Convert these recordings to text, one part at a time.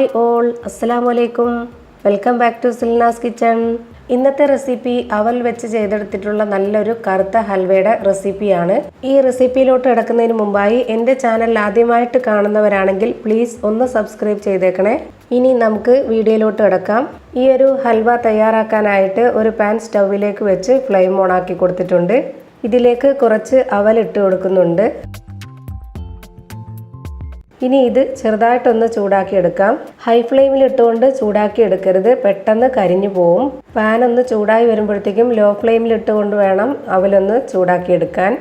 Hi all, അസ്സലാമു അലൈക്കും. Welcome back to Silna's kitchen. ഇന്നത്തെ റെസിപ്പി അവൽ വെച്ച് ചെയ്തെടുത്തിട്ടുള്ള നല്ലൊരു കറുത്ത ഹൽവയുടെ റെസിപ്പിയാണ്. ഈ റെസിപ്പിയിലോട്ട് കിടക്കുന്നതിന് മുമ്പായി എൻ്റെ ചാനൽ ആദ്യമായിട്ട് കാണുന്നവരാണെങ്കിൽ പ്ലീസ് ഒന്ന് സബ്സ്ക്രൈബ് ചെയ്തേക്കണേ. ഇനി നമുക്ക് വീഡിയോയിലോട്ട് കിടക്കാം. ഈ ഒരു ഹൽവ തയ്യാറാക്കാനായിട്ട് ഒരു പാൻ സ്റ്റൗവിലേക്ക് വെച്ച് ഫ്ലെയിം ഓൺ ആക്കി കൊടുത്തിട്ടുണ്ട്. ഇതിലേക്ക് കുറച്ച് അവൽ ഇട്ട് കൊടുക്കുന്നുണ്ട്. ഇനി ഇത് ചെറുതായിട്ടൊന്ന് ചൂടാക്കി എടുക്കാം. ഹൈ ഫ്ലെയിമിൽ ഇട്ടുകൊണ്ട് ചൂടാക്കി എടുക്കരുത്, പെട്ടെന്ന് കരിഞ്ഞു പോവും. പാൻ ഒന്ന് ചൂടായി വരുമ്പോഴത്തേക്കും ലോ ഫ്ലെയിമിൽ ഇട്ടുകൊണ്ട് വേണം അവലൊന്ന് ചൂടാക്കി എടുക്കാൻ.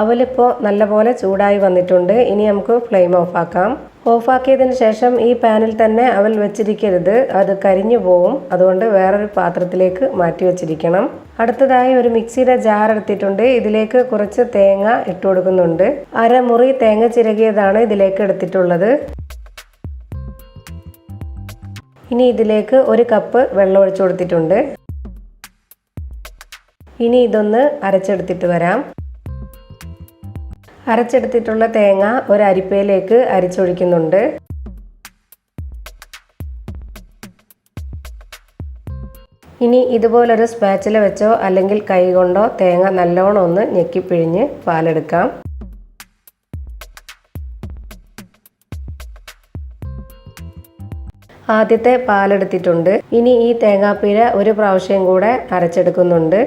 അവലിപ്പോൾ നല്ലപോലെ ചൂടായി വന്നിട്ടുണ്ട്. ഇനി നമുക്ക് ഫ്ലെയിം ഓഫാക്കാം. ഓഫാക്കിയതിന് ശേഷം ഈ പാനിൽ തന്നെ അവൽ വെച്ചിരിക്കരുത്, അത് കരിഞ്ഞു പോവും. അതുകൊണ്ട് വേറൊരു പാത്രത്തിലേക്ക് മാറ്റി വെച്ചിരിക്കണം. അടുത്തതായി ഒരു മിക്സിയുടെ ജാർ എടുത്തിട്ടുണ്ട്. ഇതിലേക്ക് കുറച്ച് തേങ്ങ ഇട്ട് കൊടുക്കുന്നുണ്ട്. അരമുറി തേങ്ങ ചിരകിയതാണ് ഇതിലേക്ക് എടുത്തിട്ടുള്ളത്. ഇനി ഇതിലേക്ക് ഒരു കപ്പ് വെള്ളം ഒഴിച്ചു കൊടുത്തിട്ടുണ്ട്. ഇനി ഇതൊന്ന് അരച്ചെടുത്തിട്ട് വരാം. അരച്ചെടുത്തിട്ടുള്ള തേങ്ങ ഒരു അരിപ്പയിലേക്ക് അരിച്ചൊഴിക്കുന്നുണ്ട്. ഇനി ഇതുപോലൊരു സ്പാച്ചില വെച്ചോ അല്ലെങ്കിൽ കൈ കൊണ്ടോ തേങ്ങ നല്ലോണം ഒന്ന് ഞെക്കിപ്പിഴിഞ്ഞ് പാലെടുക്കാം. ആദ്യത്തെ പാലെടുത്തിട്ടുണ്ട്. ഇനി ഈ തേങ്ങാപ്പീര ഒരു പ്രാവശ്യം കൂടെ അരച്ചെടുക്കുന്നുണ്ട്.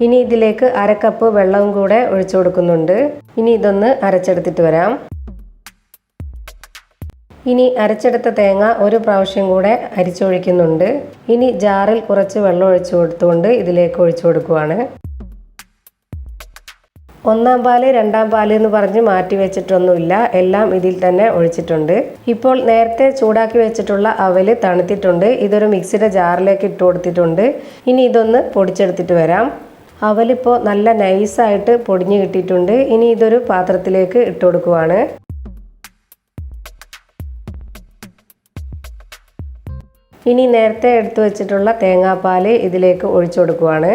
ഇനി ഇതിലേക്ക് അരക്കപ്പ് വെള്ളവും കൂടെ ഒഴിച്ചു കൊടുക്കുന്നുണ്ട്. ഇനി ഇതൊന്ന് അരച്ചെടുത്തിട്ട് വരാം. ഇനി അരച്ചെടുത്ത തേങ്ങ ഒരു പ്രാവശ്യം കൂടെ അരിച്ചൊഴിക്കുന്നുണ്ട്. ഇനി ജാറിൽ കുറച്ച് വെള്ളം ഒഴിച്ചു കൊടുത്തുകൊണ്ട് ഇതിലേക്ക് ഒഴിച്ചു കൊടുക്കുവാണ്. ഒന്നാം പാല് രണ്ടാം പാല് എന്ന് പറഞ്ഞ് മാറ്റി വെച്ചിട്ടൊന്നുമില്ല, എല്ലാം ഇതിൽ തന്നെ ഒഴിച്ചിട്ടുണ്ട്. ഇപ്പോൾ നേരത്തെ ചൂടാക്കി വെച്ചിട്ടുള്ള അവല് തണുത്തിട്ടുണ്ട്. ഇതൊരു മിക്സിയുടെ ജാറിലേക്ക് ഇട്ട് കൊടുത്തിട്ടുണ്ട്. ഇനി ഇതൊന്ന് പൊടിച്ചെടുത്തിട്ട് വരാം. അവലിപ്പോൾ നല്ല നൈസായിട്ട് പൊടിഞ്ഞു കിട്ടിയിട്ടുണ്ട്. ഇനി ഇതൊരു പാത്രത്തിലേക്ക് ഇട്ട് കൊടുക്കുവാണ്. ഇനി നേരത്തെ എടുത്തു വെച്ചിട്ടുള്ള തേങ്ങാപ്പാൽ ഇതിലേക്ക് ഒഴിച്ചു കൊടുക്കുവാണ്.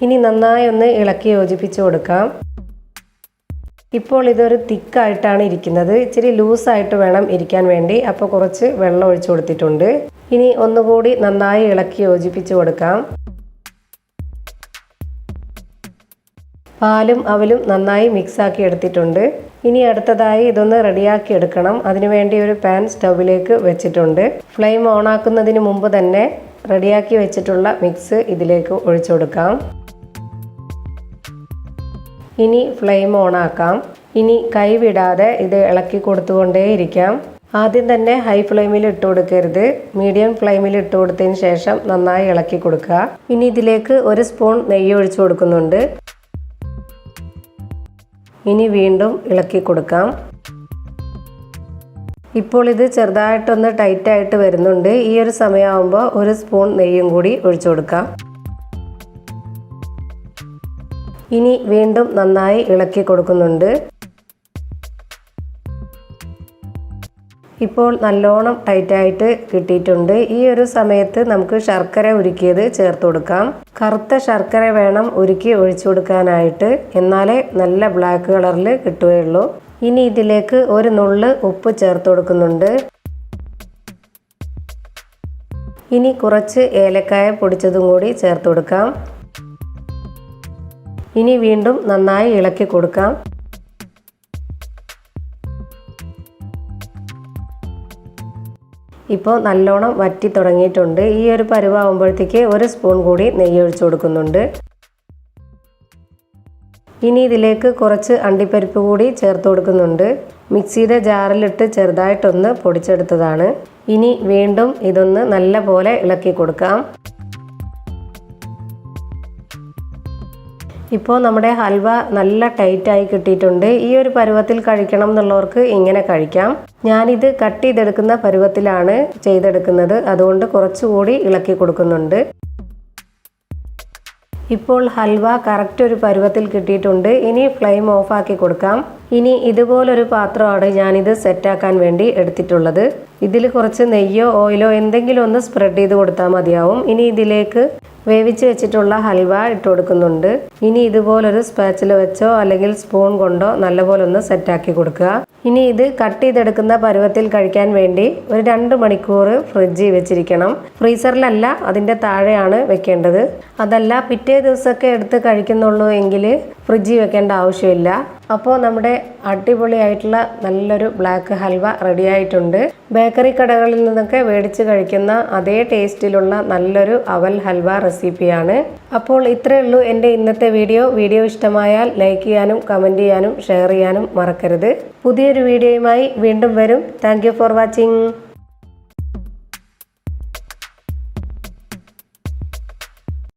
ഇനി നന്നായി ഒന്ന് ഇളക്കി യോജിപ്പിച്ച് കൊടുക്കാം. ഇപ്പോൾ ഇതൊരു തിക്കായിട്ടാണ് ഇരിക്കുന്നത്. ഇച്ചിരി ലൂസായിട്ട് വേണം ഇരിക്കാൻ വേണ്ടി. അപ്പോൾ കുറച്ച് വെള്ളം ഒഴിച്ചു കൊടുത്തിട്ടുണ്ട്. ഇനി ഒന്നുകൂടി നന്നായി ഇളക്കി യോജിപ്പിച്ച് കൊടുക്കാം. പാലും അവലും നന്നായി മിക്സാക്കി എടുത്തിട്ടുണ്ട്. ഇനി അടുത്തതായി ഇതൊന്ന് റെഡിയാക്കി എടുക്കണം. അതിനുവേണ്ടി ഒരു പാൻ സ്റ്റൗവിലേക്ക് വെച്ചിട്ടുണ്ട്. ഫ്ലെയിം ഓണാക്കുന്നതിന് മുമ്പ് തന്നെ റെഡിയാക്കി വെച്ചിട്ടുള്ള മിക്സ് ഇതിലേക്ക് ഒഴിച്ചു കൊടുക്കാം. ഇനി ഫ്ലെയിം ഓണാക്കാം. ഇനി കൈ വിടാതെ ഇത് ഇളക്കി കൊടുത്തുകൊണ്ടേയിരിക്കാം. ആദ്യം തന്നെ ഹൈ ഫ്ലെയിമിൽ ഇട്ട് കൊടുക്കരുത്, മീഡിയം ഫ്ലെയിമിൽ ഇട്ട് കൊടുത്തതിന് ശേഷം നന്നായി ഇളക്കി കൊടുക്കുക. ഇനി ഇതിലേക്ക് ഒരു സ്പൂൺ നെയ്യ് ഒഴിച്ചു കൊടുക്കുന്നുണ്ട്. ഇനി വീണ്ടും ഇളക്കി കൊടുക്കാം. ഇപ്പോൾ ഇത് ചെറുതായിട്ടൊന്ന് ടൈറ്റായിട്ട് വരുന്നുണ്ട്. ഈ ഒരു സമയമാകുമ്പോൾ ഒരു സ്പൂൺ നെയ്യും കൂടി ഒഴിച്ചു കൊടുക്കാം. ഇനി വീണ്ടും നന്നായി ഇളക്കി കൊടുക്കുന്നുണ്ട്. ഇപ്പോൾ നല്ലോണം ടൈറ്റായിട്ട് കിട്ടിയിട്ടുണ്ട്. ഈ ഒരു സമയത്ത് നമുക്ക് ശർക്കര ഉരുക്കിയത് ചേർത്ത് കൊടുക്കാം. കറുത്ത ശർക്കര വേണം ഉരുക്കി ഒഴിച്ചു കൊടുക്കാനായിട്ട്, എന്നാലേ നല്ല ബ്ലാക്ക് കളറിൽ കിട്ടുകയുള്ളൂ. ഇനി ഇതിലേക്ക് ഒരു നുള്ള് ഉപ്പ് ചേർത്ത് കൊടുക്കുന്നുണ്ട്. ഇനി കുറച്ച് ഏലക്കായ പൊടിച്ചതും കൂടി ചേർത്ത് കൊടുക്കാം. ഇനി വീണ്ടും നന്നായി ഇളക്കി കൊടുക്കാം. ഇപ്പോൾ നല്ലോണം വറ്റി തുടങ്ങിയിട്ടുണ്ട്. ഈ ഒരു പരുവാകുമ്പോഴത്തേക്ക് ഒരു സ്പൂൺ കൂടി നെയ്യ് ഒഴിച്ചു കൊടുക്കുന്നുണ്ട്. ഇനി ഇതിലേക്ക് കുറച്ച് അണ്ടിപ്പരിപ്പ് കൂടി ചേർത്ത് കൊടുക്കുന്നുണ്ട്. മിക്സിയുടെ ജാറിലിട്ട് ചെറുതായിട്ടൊന്ന് പൊടിച്ചെടുത്തതാണ്. ഇനി വീണ്ടും ഇതൊന്ന് നല്ല പോലെ ഇളക്കി കൊടുക്കാം. ഇപ്പോൾ നമ്മുടെ ഹൽവ നല്ല ടൈറ്റായി കിട്ടിയിട്ടുണ്ട്. ഈ ഒരു പരുവത്തിൽ കഴിക്കണം എന്നുള്ളവർക്ക് ഇങ്ങനെ കഴിക്കാം. ഞാനിത് കട്ട് ചെയ്തെടുക്കുന്ന പരുവത്തിലാണ് ചെയ്തെടുക്കുന്നത്, അതുകൊണ്ട് കുറച്ചുകൂടി ഇളക്കി കൊടുക്കുന്നുണ്ട്. ഇപ്പോൾ ഹൽവ കറക്റ്റ് ഒരു പരുവത്തിൽ കിട്ടിയിട്ടുണ്ട്. ഇനി ഫ്ലെയിം ഓഫാക്കി കൊടുക്കാം. ഇനി ഇതുപോലൊരു പാത്രമാണ് ഞാനിത് സെറ്റാക്കാൻ വേണ്ടി എടുത്തിട്ടുള്ളത്. ഇതിൽ കുറച്ച് നെയ്യോ ഓയിലോ എന്തെങ്കിലും ഒന്ന് സ്പ്രെഡ് ചെയ്ത് കൊടുത്താൽ മതിയാവും. ഇനി ഇതിലേക്ക് വേവിച്ച് വെച്ചിട്ടുള്ള ഹൽവ ഇട്ട് കൊടുക്കുന്നുണ്ട്. ഇനി ഇതുപോലൊരു സ്പാച്ചില വെച്ചോ അല്ലെങ്കിൽ സ്പൂൺ കൊണ്ടോ നല്ലപോലെ ഒന്ന് സെറ്റാക്കി കൊടുക്കുക. ഇനി ഇത് കട്ട് ചെയ്തെടുക്കുന്ന പരുവത്തിൽ കഴിക്കാൻ വേണ്ടി ഒരു 2 മണിക്കൂർ ഫ്രിഡ്ജിൽ വെച്ചിരിക്കണം. ഫ്രീസറിലല്ല, അതിൻ്റെ താഴെയാണ് വെക്കേണ്ടത്. അതല്ല പിറ്റേ ദിവസമൊക്കെ എടുത്ത് കഴിക്കുന്നുള്ളൂ എങ്കിൽ ഫ്രിഡ്ജിൽ വെക്കേണ്ട ആവശ്യമില്ല. അപ്പോൾ നമ്മുടെ അടിപൊളിയായിട്ടുള്ള നല്ലൊരു ബ്ലാക്ക് ഹൽവ റെഡി ആയിട്ടുണ്ട്. ബേക്കറി കടകളിൽ നിന്നൊക്കെ മേടിച്ച് കഴിക്കുന്ന അതേ ടേസ്റ്റിലുള്ള നല്ലൊരു അവൽ ഹൽവ റെസിപ്പിയാണ്. അപ്പോൾ ഇത്രയേ ഉള്ളൂ എൻ്റെ ഇന്നത്തെ വീഡിയോ ഇഷ്ടമായാൽ ലൈക്ക് ചെയ്യാനും കമൻറ്റ് ചെയ്യാനും ഷെയർ ചെയ്യാനും മറക്കരുത്. പുതിയൊരു വീഡിയോയുമായി വീണ്ടും വരും. Thank you for watching.